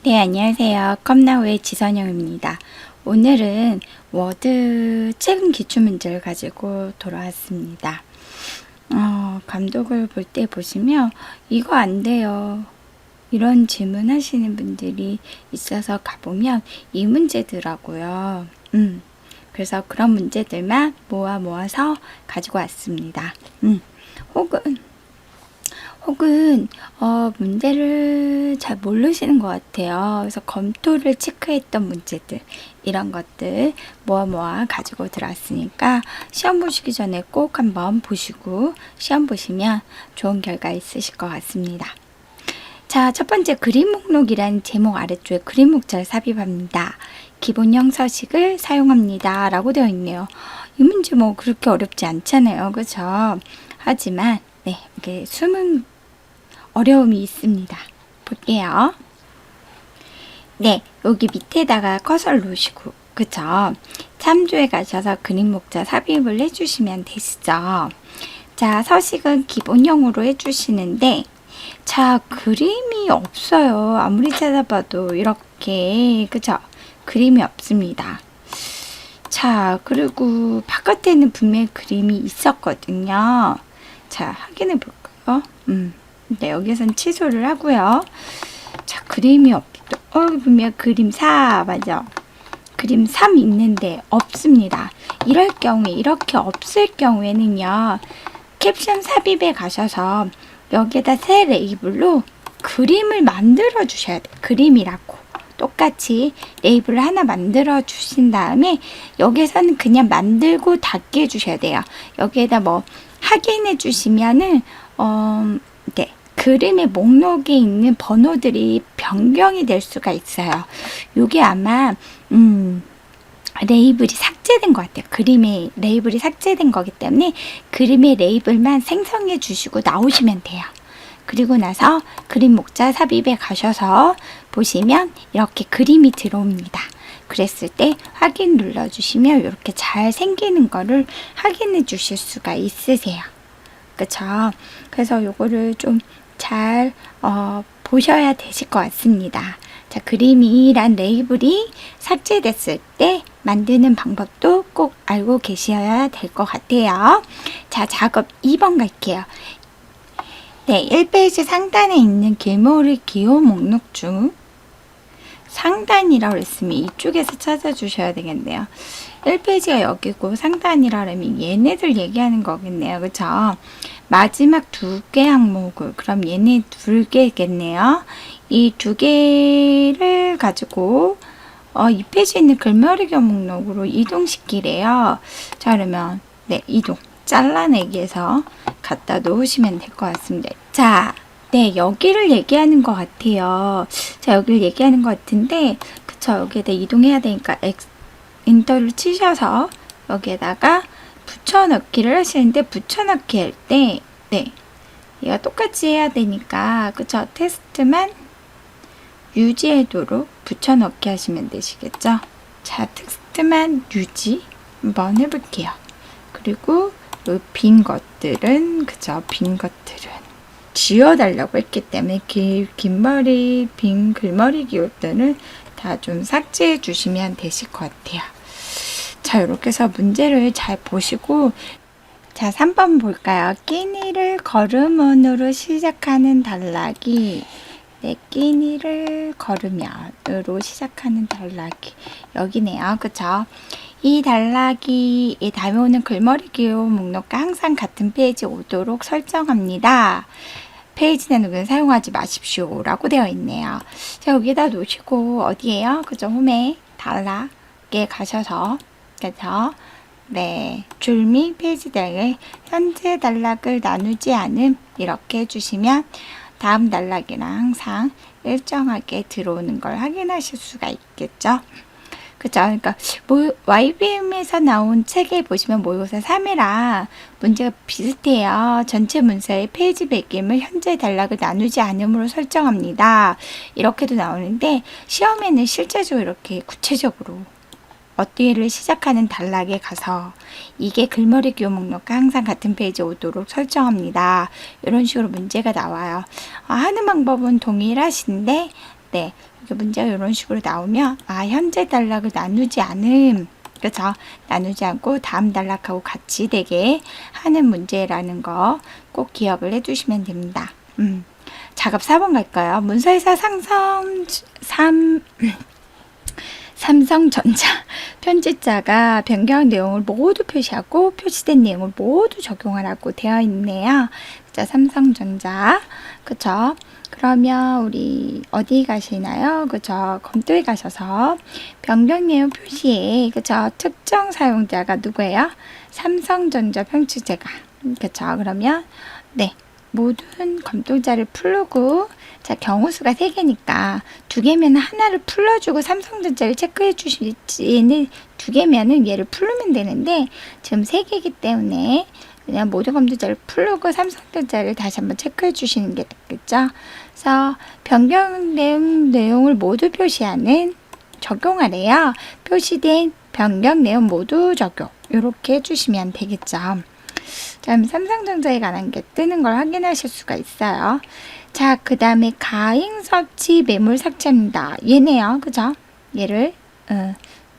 네, 안녕하세요. 컴나우의 지선영입니다. 오늘은 워드 최근 기출문제를 가지고 돌아왔습니다. 감독을 볼 때 보시면 이거 안 돼요, 이런 질문 하시는 분들이 있어서 가보면 이 문제더라고요. 그래서 그런 문제들만 모아서 가지고 왔습니다. 혹은 문제를 잘 모르시는 것 같아요. 그래서 검토를 체크했던 문제들, 이런 것들 모아 가지고 들어왔으니까 시험 보시기 전에 꼭 한번 보시고 시험 보시면 좋은 결과 있으실 것 같습니다. 자, 첫 번째, 그림 목록이라는 제목 아래쪽에 그림 목차를 삽입합니다. 기본형 서식을 사용합니다 라고 되어 있네요. 이 문제 뭐 그렇게 어렵지 않잖아요, 그쵸? 하지만 이게 숨은 어려움이 있습니다. 볼게요. 여기 밑에다가 커서를 놓으시고, 그쵸? 참조에 가셔서 그림 목차 삽입을 해주시면 되시죠. 자, 서식은 기본형으로 해주시는데, 자, 그림이 없어요. 아무리 찾아봐도 이렇게, 그쵸? 그림이 없습니다. 자, 그리고 바깥에는 분명히 그림이 있었거든요. 자, 확인해 볼까요? 여기선 취소를 하고요. 자, 그림이 분명 그림 4, 맞아. 그림 3 있는데 없습니다. 이럴 경우에, 이렇게 없을 경우에는요, 캡션 삽입에 가셔서 여기에다 새 레이블로 그림을 만들어 주셔야 돼요. 그림이라고 똑같이 레이블을 하나 만들어 주신 다음에 여기에서는 그냥 만들고 닫게 해주셔야 돼요. 여기에다 뭐 확인해 주시면은 그림의 목록에 있는 번호들이 변경이 될 수가 있어요. 이게 아마 레이블이 삭제된 것 같아요. 그림의 레이블이 삭제된 거기 때문에 그림의 레이블만 생성해 주시고 나오시면 돼요. 그리고 나서 그림 목차 삽입에 가셔서 보시면 이렇게 그림이 들어옵니다. 그랬을 때 확인 눌러주시면 이렇게 잘 생기는 거를 확인해 주실 수가 있으세요. 그쵸? 그래서 요거를 좀 잘 보셔야 되실 것 같습니다. 자, 그림이란 레이블이 삭제됐을 때 만드는 방법도 꼭 알고 계셔야 될 것 같아요. 자, 작업 2번 갈게요. 1페이지 상단에 있는 길모를 기호 목록 중 상단이라고 했으면 이쪽에서 찾아주셔야 되겠네요. 1페이지가 여기고 상단이라면 얘네들 얘기하는 거겠네요. 그쵸? 마지막 2개 항목을, 그럼 얘네 2개겠네요. 이 2개를 가지고 이 페이지에 있는 글머리교 목록으로 이동시키래요. 자, 그러면 이동 잘라내기해서 갖다 놓으시면 될 것 같습니다. 자, 여기를 얘기하는 것 같아요. 자, 여기를 얘기하는 것 같은데, 그쵸? 여기에다 이동해야 되니까 엔터를 치셔서 여기에다가 붙여넣기를 하시는데, 붙여넣기 할 때, 얘가 똑같이 해야 되니까, 그쵸? 테스트만 유지하도록 붙여넣기 하시면 되시겠죠? 자, 테스트만 유지 한번 해볼게요. 그리고 빈 것들은, 그쵸? 빈 것들은 지워달라고 했기 때문에 긴 머리, 빈 글머리 기호들은 다 좀 삭제해 주시면 되실 것 같아요. 자, 이렇게 해서 문제를 잘 보시고, 자, 3번 볼까요? 끼니를 걸음원으로 시작하는 단락이 끼니를 걸으면으로 시작하는 단락이 여기네요. 그쵸? 이 단락이 다음에 오는 글머리 기호 목록과 항상 같은 페이지에 오도록 설정합니다. 페이지 내역은 사용하지 마십시오 라고 되어 있네요. 자, 여기다 놓으시고 어디에요? 그죠? 홈에 단락에 가셔서, 그죠? 줄 및 페이지 내에 현재 단락을 나누지 않음 이렇게 해주시면 다음 단락이랑 항상 일정하게 들어오는 걸 확인하실 수가 있겠죠. 그죠? 그러니까 YBM에서 나온 책에 보시면 모의고사 3이랑 문제가 비슷해요. 전체 문서의 페이지 배경을 현재 단락을 나누지 않음으로 설정합니다. 이렇게도 나오는데 시험에는 실제적으로 이렇게 구체적으로 어디를 시작하는 단락에 가서 이게 글머리 기호 목록과 항상 같은 페이지에 오도록 설정합니다. 이런 식으로 문제가 나와요. 하는 방법은 동일하신데 네, 이렇게 문제가 이런 식으로 나오면 현재 단락을 나누지 않음. 그렇죠? 나누지 않고 다음 단락하고 같이 되게 하는 문제라는 거 꼭 기억을 해주시면 됩니다. 작업 4번 갈까요? 문서에서 삼성전자 편집자가 변경 내용을 모두 표시하고 표시된 내용을 모두 적용하라고 되어 있네요. 그죠? 삼성전자. 그쵸? 그러면 우리 어디 가시나요? 그죠? 검토에 가셔서 변경 내용 표시에 그죠? 특정 사용자가 누구예요? 삼성전자 편집자가. 그쵸? 그러면 네. 모든 검토자를 풀고 자 경우수가 3개니까 2개면 하나를 풀러주고 삼성전자를 체크해 주시는 2개면은 얘를 풀면 되는데 지금 3개이기 때문에 그냥 모든 검토자를 풀고 삼성전자를 다시 한번 체크해 주시는 게 낫겠죠. 그래서 변경 내용을 모두 표시하는 적용하래요. 표시된 변경 내용 모두 적용 이렇게 해주시면 되겠죠. 자, 삼성전자에 관한 게 뜨는 걸 확인하실 수가 있어요. 자, 그 다음에 가행 서치 매물 삭제입니다. 얘네요. 그죠? 얘를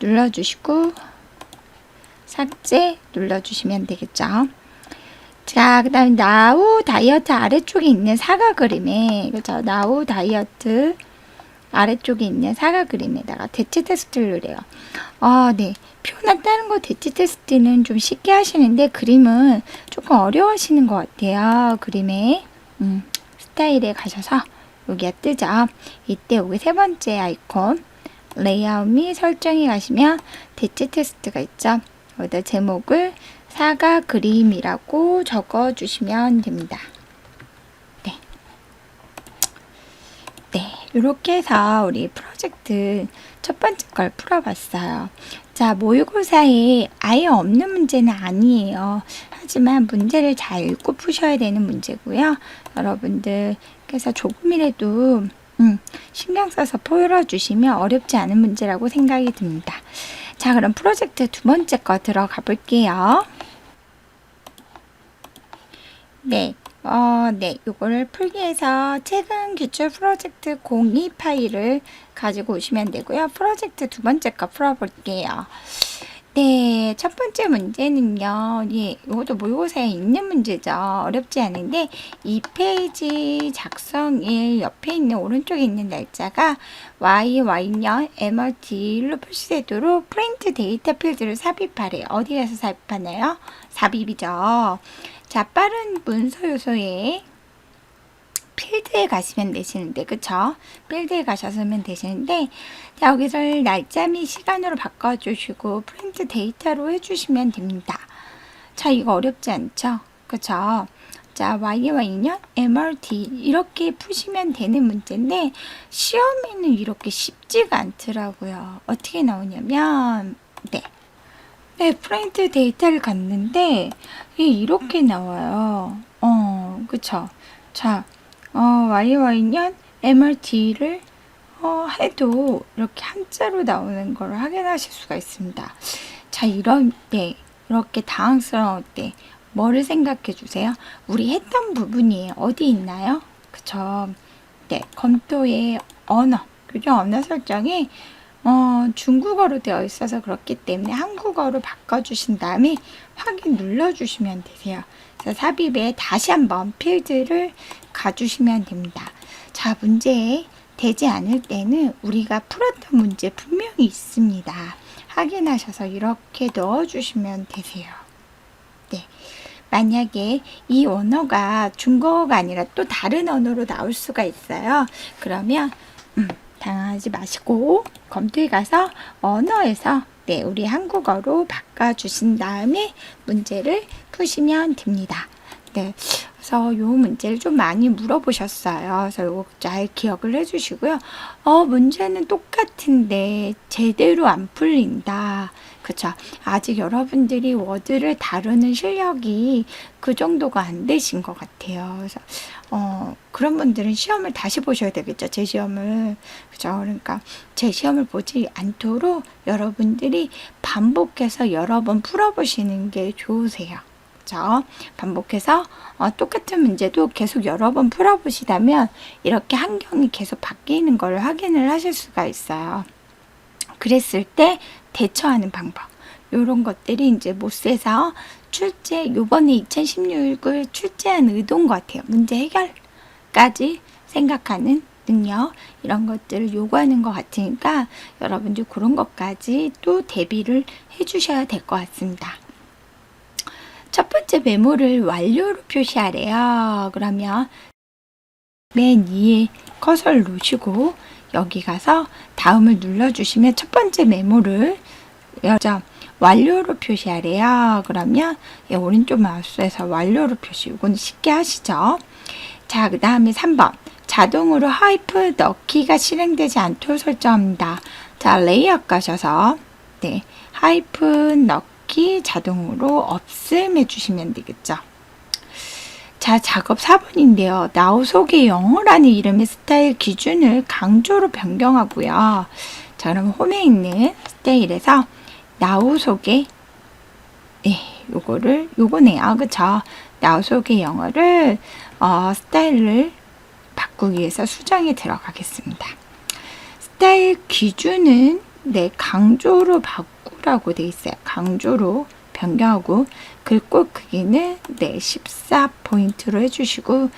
눌러주시고 삭제 눌러주시면 되겠죠. 자, 그 다음에 나우 다이어트 아래쪽에 있는 사각 그림에 그죠? 나우 다이어트 아래쪽에 있는 사각 그림에다가 대치 테스트를 누래요. 네. 표나 다른 거 대치 테스트는 좀 쉽게 하시는데 그림은 조금 어려워하시는 것 같아요. 그림에 스타일에 가셔서 여기가 뜨죠. 이때 여기 3번째 아이콘 레이아웃 및 설정에 가시면 대치 테스트가 있죠. 여기다 제목을 사각 그림이라고 적어주시면 됩니다. 네, 이렇게 해서 우리 프로젝트 첫 번째 걸 풀어봤어요. 자, 모의고사에 아예 없는 문제는 아니에요. 하지만 문제를 잘 읽고 푸셔야 되는 문제고요. 여러분들 그래서 조금이라도 신경 써서 풀어주시면 어렵지 않은 문제라고 생각이 듭니다. 자, 그럼 프로젝트 두 번째 거 들어가 볼게요. 네. 요거를 풀기 위해서 최근 기출 프로젝트 02 파일을 가지고 오시면 되고요. 프로젝트 두 번째 거 풀어볼게요. 네, 첫 번째 문제는요. 이것도 모의고사에 있는 문제죠. 어렵지 않은데 2페이지 작성일 옆에 있는 오른쪽에 있는 날짜가 Y년 MRT로 표시되도록 프린트 데이터 필드를 삽입하래요. 어디 가서 삽입하나요? 삽입이죠. 자, 빠른 문서 요소에 필드에 가시면 되시는데, 그쵸? 필드에 가셔서면 되시는데, 자, 여기서 날짜 및 시간으로 바꿔주시고, 프린트 데이터로 해주시면 됩니다. 자, 이거 어렵지 않죠? 그쵸? 자, Y년 MRT 이렇게 푸시면 되는 문제인데, 시험에는 이렇게 쉽지가 않더라고요. 어떻게 나오냐면, 프린트 데이터를 갔는데 이렇게 나와요. 그쵸. 자, Y년 MRT를 해도 이렇게 한자로 나오는 걸 확인하실 수가 있습니다. 자, 이럴 때, 이렇게 당황스러울 때 뭐를 생각해 주세요? 우리 했던 부분이 어디 있나요? 그쵸. 네, 검토의 언어, 교정 언어 설정이 중국어로 되어 있어서 그렇기 때문에 한국어로 바꿔주신 다음에 확인 눌러주시면 되세요. 그래서 삽입에 다시 한번 필드를 가주시면 됩니다. 자, 문제 되지 않을 때는 우리가 풀었던 문제 분명히 있습니다. 확인하셔서 이렇게 넣어주시면 되세요. 네. 만약에 이 언어가 중국어가 아니라 또 다른 언어로 나올 수가 있어요. 그러면 당황하지 마시고 검토에 가서 언어에서 우리 한국어로 바꿔주신 다음에 문제를 푸시면 됩니다. 네, 그래서 이 문제를 좀 많이 물어보셨어요. 그래서 이거 잘 기억을 해주시고요. 문제는 똑같은데 제대로 안 풀린다. 그쵸? 아직 여러분들이 워드를 다루는 실력이 그 정도가 안 되신 것 같아요. 그래서 그런 분들은 시험을 다시 보셔야 되겠죠. 제 시험을. 그죠? 그러니까 제 시험을 보지 않도록 여러분들이 반복해서 여러 번 풀어보시는 게 좋으세요. 그쵸? 반복해서 똑같은 문제도 계속 여러 번 풀어보시다면 이렇게 환경이 계속 바뀌는 걸 확인을 하실 수가 있어요. 그랬을 때 대처하는 방법. 요런 것들이 이제 모스에서 요번에 2016을 출제한 의도인 것 같아요. 문제 해결까지 생각하는 능력, 이런 것들을 요구하는 것 같으니까 여러분들 그런 것까지 또 대비를 해주셔야 될 것 같습니다. 첫 번째 메모를 완료로 표시하래요. 그러면 맨 위에 커서를 놓으시고 여기 가서 다음을 눌러주시면 첫 번째 메모를 완료로 표시하래요. 그러면 오른쪽 마우스에서 완료로 표시. 이건 쉽게 하시죠. 자, 그 다음에 3번. 자동으로 하이프 넣기가 실행되지 않도록 설정합니다. 자, 레이아웃 가셔서 하이프 넣기 자동으로 없음 해주시면 되겠죠. 자, 작업 4번인데요. now 속의 영어라는 이름의 스타일 기준을 강조로 변경하고요. 자, 그럼 홈에 있는 스타일에서 now 속의 요거네요. 그쵸? now 속의 영어를 스타일을 바꾸기 위해서 수정에 들어가겠습니다. 스타일 기준은 강조로 바꾸라고 되어 있어요. 강조로 변경하고 글꼴 크기는 14포인트로 해주시고,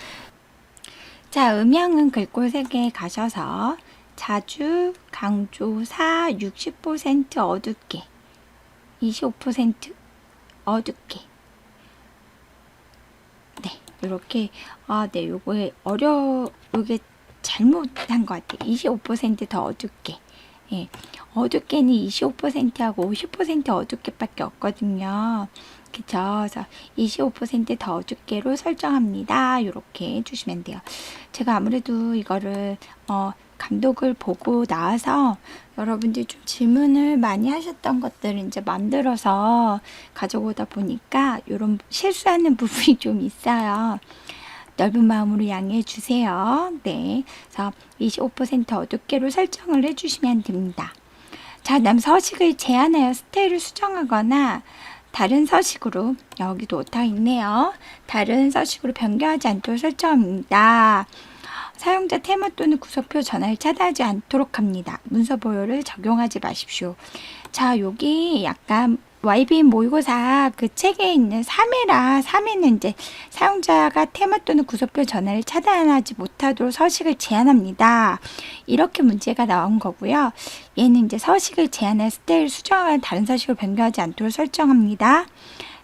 자, 음향은 글꼴 3개에 가셔서 자주, 강조사, 60% 어둡게, 25% 어둡게. 이렇게 요게 잘못한 것 같아요. 25% 더 어둡게. 어둡게는 25%하고 50% 어둡게밖에 없거든요. 그쵸? 그래서 25% 더 어둡게로 설정합니다. 이렇게 해주시면 돼요. 제가 아무래도 이거를 감독을 보고 나와서 여러분들이 좀 질문을 많이 하셨던 것들을 이제 만들어서 가져오다 보니까 이런 실수하는 부분이 좀 있어요. 넓은 마음으로 양해해 주세요. 그래서 25% 어둡게로 설정을 해주시면 됩니다. 자, 다음 서식을 제한하여 스타일을 수정하거나 다른 서식으로, 여기도 오타 있네요. 다른 서식으로 변경하지 않도록 설정합니다. 사용자 테마 또는 구속표 전화를 차단하지 않도록 합니다. 문서 보호를 적용하지 마십시오. 자, 여기 약간 YBN 모의고사 그 책에 있는 3회는 이제 사용자가 테마 또는 구속표 전화를 차단하지 못하도록 서식을 제한합니다. 이렇게 문제가 나온 거고요. 얘는 이제 서식을 제한할 스타일 수정하거나 다른 서식을 변경하지 않도록 설정합니다.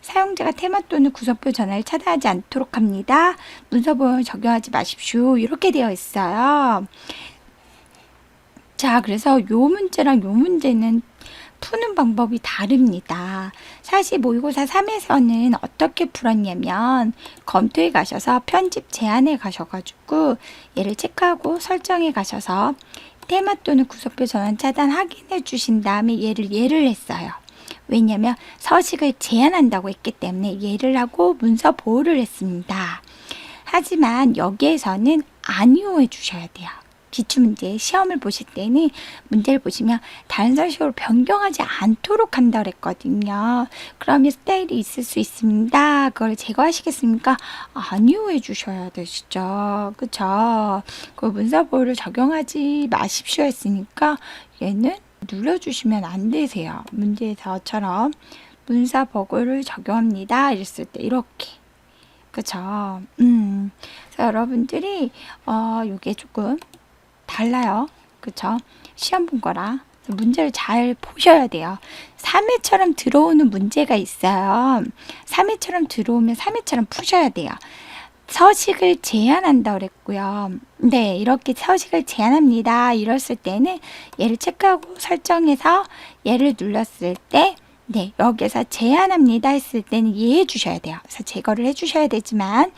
사용자가 테마 또는 구속표 전화를 차단하지 않도록 합니다. 문서 보호를 적용하지 마십시오. 이렇게 되어 있어요. 자, 그래서 요 문제랑 요 문제는 푸는 방법이 다릅니다. 사실 모의고사 3에서는 어떻게 풀었냐면 검토에 가셔서 편집 제한에 가셔가지고 얘를 체크하고 설정에 가셔서 테마 또는 구속표 전환 차단 확인해 주신 다음에 얘를 했어요. 왜냐면 서식을 제한한다고 했기 때문에 얘를 하고 문서 보호를 했습니다. 하지만 여기에서는 아니오 해주셔야 돼요. 기출문제 시험을 보실 때는 문제를 보시면 다른 서식으로 변경하지 않도록 한다 그랬거든요. 그러면 스타일이 있을 수 있습니다. 그걸 제거하시겠습니까? 아니요 해주셔야 되시죠. 그쵸? 그 문서 보호를 적용하지 마십시오 했으니까 얘는 눌러주시면 안 되세요. 문제에서처럼 문서 보호를 적용합니다. 이랬을 때 이렇게. 그쵸? 그래서 여러분들이 요게 조금 달라요. 그쵸? 시험 본 거라 문제를 잘 보셔야 돼요. 3회처럼 들어오는 문제가 있어요. 3회처럼 들어오면 3회처럼 푸셔야 돼요. 서식을 제한한다 그랬고요. 이렇게 서식을 제한합니다. 이랬을 때는 얘를 체크하고 설정해서 얘를 눌렀을 때 여기서 제한합니다 했을 때는 이해해 주셔야 돼요. 그래서 제거를 해 주셔야 되지만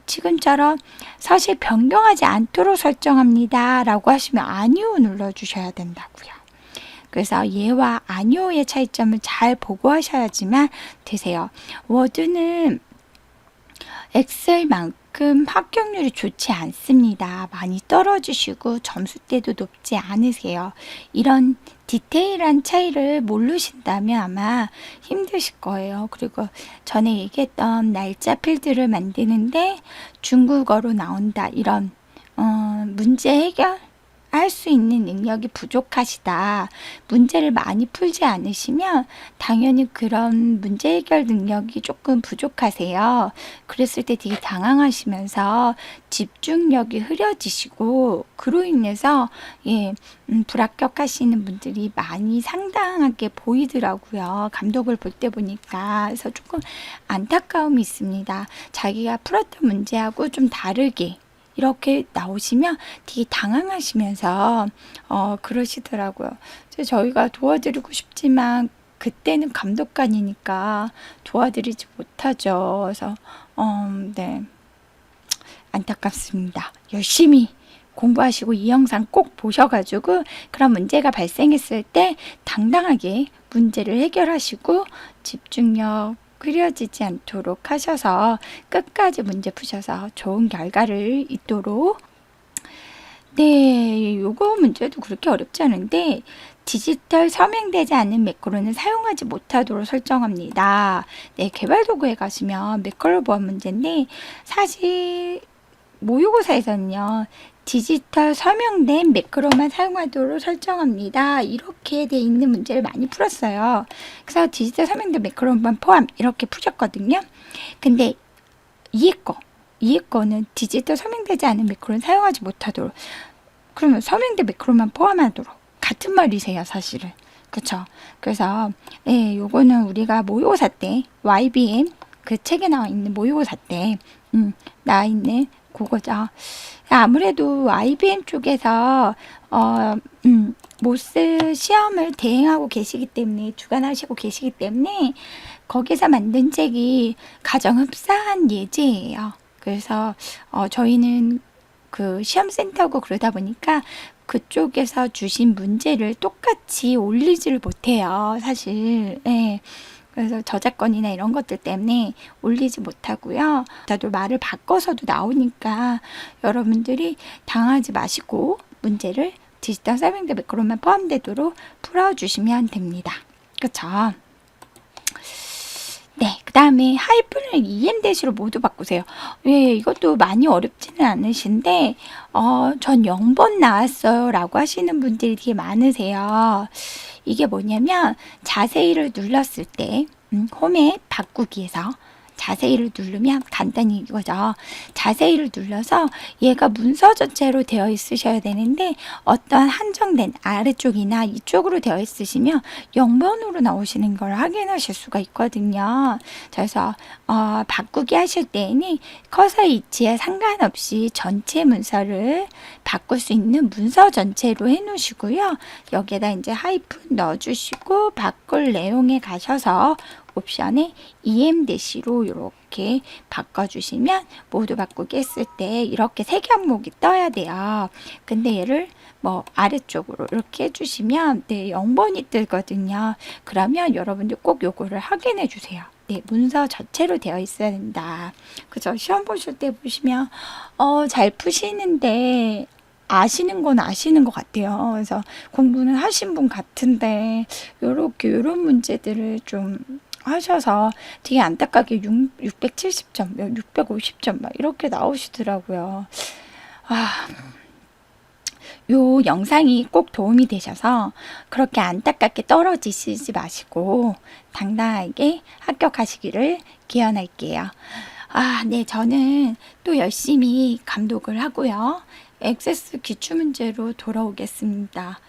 지금처럼 서식 변경하지 않도록 설정합니다 라고 하시면 아니오 눌러 주셔야 된다고요. 그래서 얘와 아니오의 차이점을 잘 보고 하셔야지만 되세요. 워드는 엑셀만큼 그만큼 합격률이 좋지 않습니다. 많이 떨어지시고 점수대도 높지 않으세요. 이런 디테일한 차이를 모르신다면 아마 힘드실 거예요. 그리고 전에 얘기했던 날짜 필드를 만드는데 중국어로 나온다. 이런 문제 해결 할 수 있는 능력이 부족하시다. 문제를 많이 풀지 않으시면 당연히 그런 문제 해결 능력이 조금 부족하세요. 그랬을 때 되게 당황하시면서 집중력이 흐려지시고 그로 인해서 불합격하시는 분들이 많이 상당하게 보이더라고요. 감독을 볼 때 보니까. 그래서 조금 안타까움이 있습니다. 자기가 풀었던 문제하고 좀 다르게 이렇게 나오시면 되게 당황하시면서 그러시더라고요. 저희가 도와드리고 싶지만 그때는 감독관이니까 도와드리지 못하죠. 그래서 네, 안타깝습니다. 열심히 공부하시고 이 영상 꼭 보셔가지고 그런 문제가 발생했을 때 당당하게 문제를 해결하시고 집중력 흐려지지 않도록 하셔서 끝까지 문제 푸셔서 좋은 결과를 있도록. 네, 요거 문제도 그렇게 어렵지 않은데 디지털 서명되지 않은 매크로는 사용하지 못하도록 설정합니다. 네, 개발 도구에 가시면 매크로 보안 문제인데 사실 모의고사에서는요. 디지털 서명된 매크로만 사용하도록 설정합니다. 이렇게 돼 있는 문제를 많이 풀었어요. 그래서 디지털 서명된 매크로만 포함 이렇게 푸셨거든요. 근데 이해 거는 디지털 서명되지 않은 매크로는 사용하지 못하도록. 그러면 서명된 매크로만 포함하도록 같은 말이세요, 사실은. 그쵸? 그래서 요거는 우리가 모의고사 때 YBM 그 책에 나와 있는 모의고사 때 나와 있는 그거죠. 아무래도 IBM 쪽에서 모스 시험을 대행하고 계시기 때문에 주관하시고 계시기 때문에 거기서 만든 책이 가장 흡사한 예제예요. 그래서 저희는 그 시험센터고 그러다 보니까 그쪽에서 주신 문제를 똑같이 올리지를 못해요. 사실. 그래서 저작권이나 이런 것들 때문에 올리지 못하고요. 저도 말을 바꿔서도 나오니까 여러분들이 당하지 마시고 문제를 디지털 서명대 매크로만 포함되도록 풀어주시면 됩니다. 그쵸? 네, 그 다음에 하이픈을 EM-로 모두 바꾸세요. 이것도 많이 어렵지는 않으신데 전 0번 나왔어요 라고 하시는 분들이 되게 많으세요. 이게 뭐냐면 자세히를 눌렀을 때 홈에 바꾸기에서 자세히를 누르면 간단히 이거죠. 자세히를 눌러서 얘가 문서 전체로 되어 있으셔야 되는데 어떤 한정된 아래쪽이나 이쪽으로 되어 있으시면 0번으로 나오시는 걸 확인하실 수가 있거든요. 그래서 바꾸기 하실 때에는 커서 위치에 상관없이 전체 문서를 바꿀 수 있는 문서 전체로 해 놓으시고요. 여기에다 이제 하이픈 넣어주시고 바꿀 내용에 가셔서 옵션에 EM-로 이렇게 바꿔주시면 모두 바꾸기 했을 때 이렇게 세 항목이 떠야 돼요. 근데 얘를 아래쪽으로 이렇게 해주시면 0번이 뜨거든요. 그러면 여러분들 꼭 요거를 확인해 주세요. 문서 전체로 되어 있어야 된다. 그죠? 시험 보실 때 보시면 잘 푸시는데 아시는 건 아시는 것 같아요. 그래서 공부는 하신 분 같은데 요런 문제들을 좀 하셔서 되게 안타깝게 670점, 650점 막 이렇게 나오시더라고요. 요 영상이 꼭 도움이 되셔서 그렇게 안타깝게 떨어지시지 마시고 당당하게 합격하시기를 기원할게요. 네, 저는 또 열심히 감독을 하고요. 액세스 기출문제로 돌아오겠습니다.